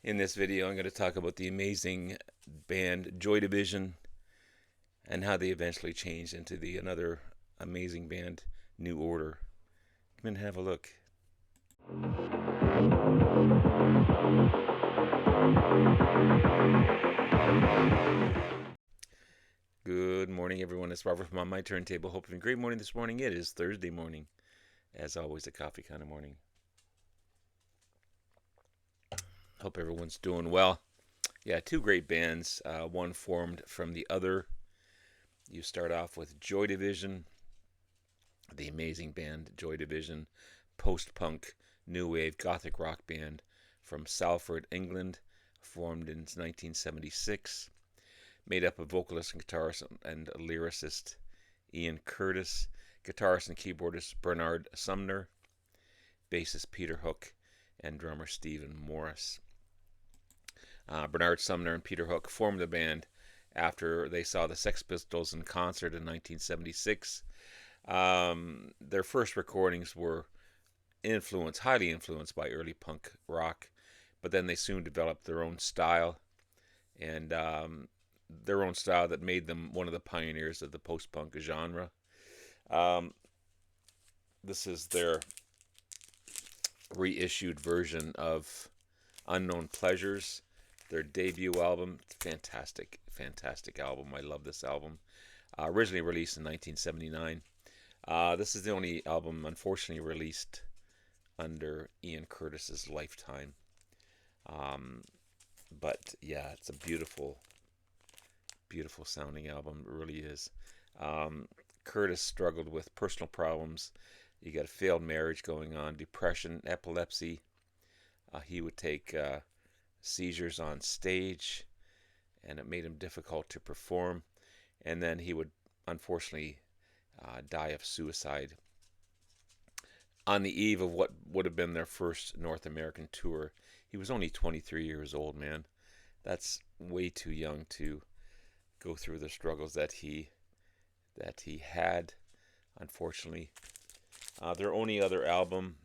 In this video, I'm going to talk about the amazing band Joy Division and how they eventually changed into the another amazing band, New Order. Come in and have a look. Good morning, everyone. It's Robert from On My Turntable. Hope you're having a great morning this morning. It is Thursday morning. As always, a coffee kind of morning. Hope everyone's doing well. Yeah, two great bands, one formed from the other. You start off with Joy Division, the amazing band Joy Division, post-punk, new wave, gothic rock band from Salford, England, formed in 1976, made up of vocalist and guitarist and lyricist Ian Curtis, guitarist and keyboardist Bernard Sumner, bassist Peter Hook, and drummer Stephen Morris. Bernard Sumner and Peter Hook formed the band after they saw the Sex Pistols in concert in 1976. Their first recordings were highly influenced by early punk rock, but then they soon developed their own style, and their own style that made them one of the pioneers of the post-punk genre. Um, this is their reissued version of Unknown Pleasures, their debut album. Fantastic, fantastic album. I love this album. Originally released in 1979. This is the only album, unfortunately, released under Ian Curtis's lifetime. Um, but yeah, it's a beautiful, beautiful sounding album. It really is. Curtis struggled with personal problems. You got a failed marriage going on, depression, epilepsy. He would take seizures on stage, and it made him difficult to perform. And then he would unfortunately die of suicide on the eve of what would have been their first North American tour. He was only 23 years old, man. That's way too young to go through the struggles that he had, unfortunately. Their only other album,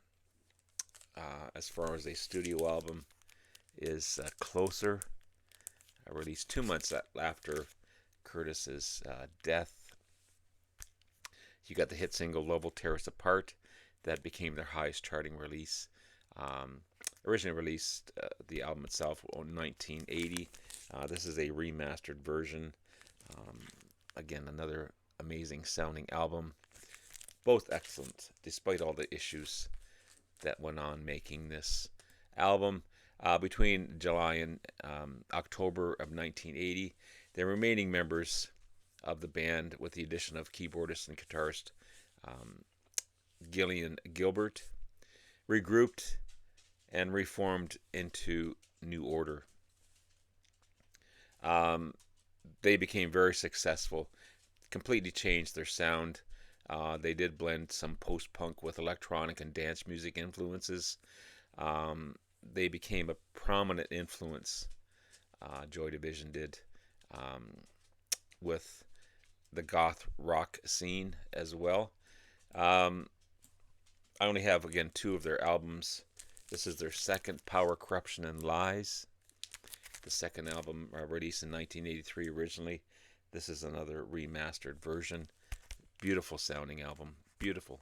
as far as a studio album, is Closer, released 2 months after Curtis's death. You got the hit single Love Will Tear Us Apart. That became their highest charting release. Originally released the album itself in 1980. This is a remastered version. Again, another amazing sounding album. Both excellent, despite all the issues that went on making this album. Between July and October of 1980, the remaining members of the band, with the addition of keyboardist and guitarist Gillian Gilbert, regrouped and reformed into New Order. They became very successful, completely changed their sound. They did blend some post-punk with electronic and dance music influences. They became a prominent influence, Joy Division did, with the goth rock scene as well. I only have, again, two of their albums. This is their second, Power, Corruption, and Lies. The second album released in 1983 originally. This is another remastered version. Beautiful sounding album. Beautiful.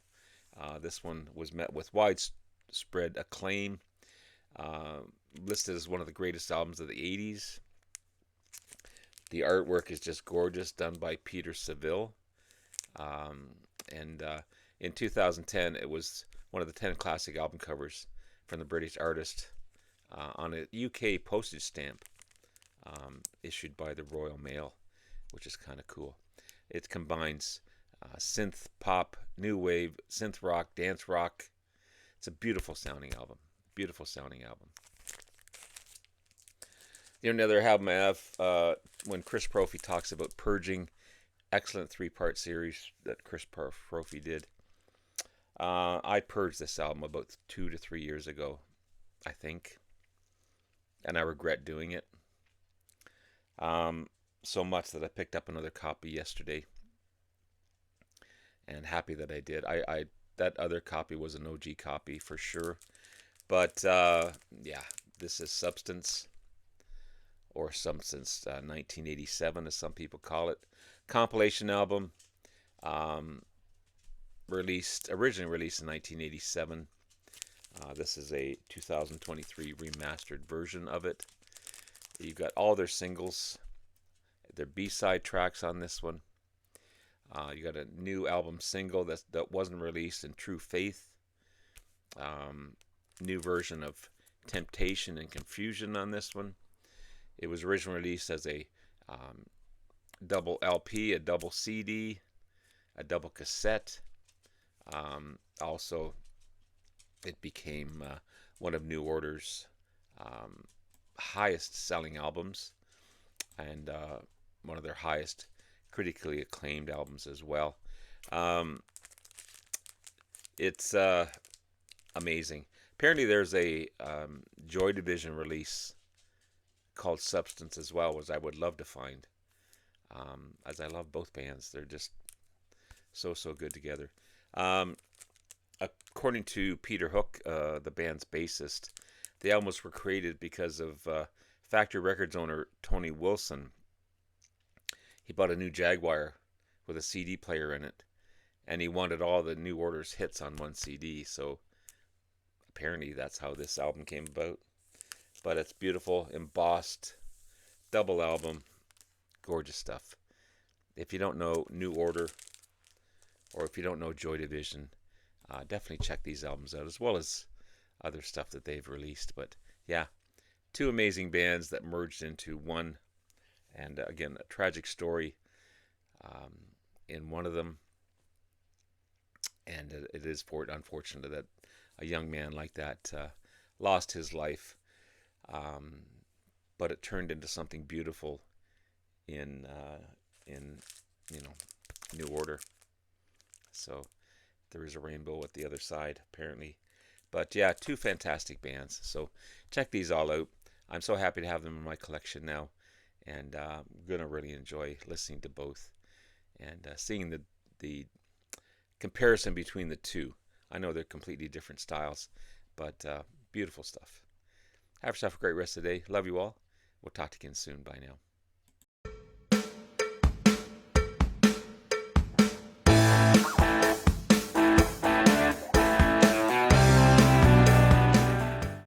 This one was met with widespread acclaim. Listed as one of the greatest albums of the 80s. The artwork is just gorgeous, done by Peter Saville. And in 2010, it was one of the 10 classic album covers from the British artist on a UK postage stamp issued by the Royal Mail, which is kind of cool. It combines synth pop, new wave, synth rock, dance rock. It's a beautiful sounding album. Beautiful sounding album. The only other album I have, when Chris Profey talks about purging, excellent 3-part series that Chris Profey did. I purged this album about 2 to 3 years ago, I think, and I regret doing it so much that I picked up another copy yesterday, and happy that I did. That other copy was an OG copy for sure, but yeah, This is Substance, or Substance 1987, as some people call it. Compilation album, um, originally released in 1987. This is a 2023 remastered version of it. You've got all their singles, their B-side tracks on this one. You got a new album single that wasn't released in True Faith. New version of Temptation and Confusion on this one. It was originally released as a double LP, a double CD, a double cassette. Also, it became one of New Order's highest selling albums, and one of their highest critically acclaimed albums as well. It's amazing. Apparently there's a Joy Division release called Substance as well, which I would love to find, as I love both bands. They're just so good together. According to Peter Hook, the band's bassist, the albums were created because of Factory Records owner Tony Wilson. He bought a new Jaguar with a CD player in it, and he wanted all the New Order's hits on one CD, so apparently that's how this album came about. But it's beautiful, embossed, double album, gorgeous stuff. If you don't know New Order, or if you don't know Joy Division, definitely check these albums out, as well as other stuff that they've released. But yeah, two amazing bands that merged into one, and again, a tragic story in one of them, and it is unfortunate that a young man like that lost his life, but it turned into something beautiful in New Order. So there is a rainbow at the other side, apparently. But yeah, two fantastic bands. So check these all out. I'm so happy to have them in my collection now, and I'm gonna really enjoy listening to both and seeing the comparison between the two. I know they're completely different styles, but beautiful stuff. Have yourself a great rest of the day. Love you all. We'll talk to you again soon. Bye now.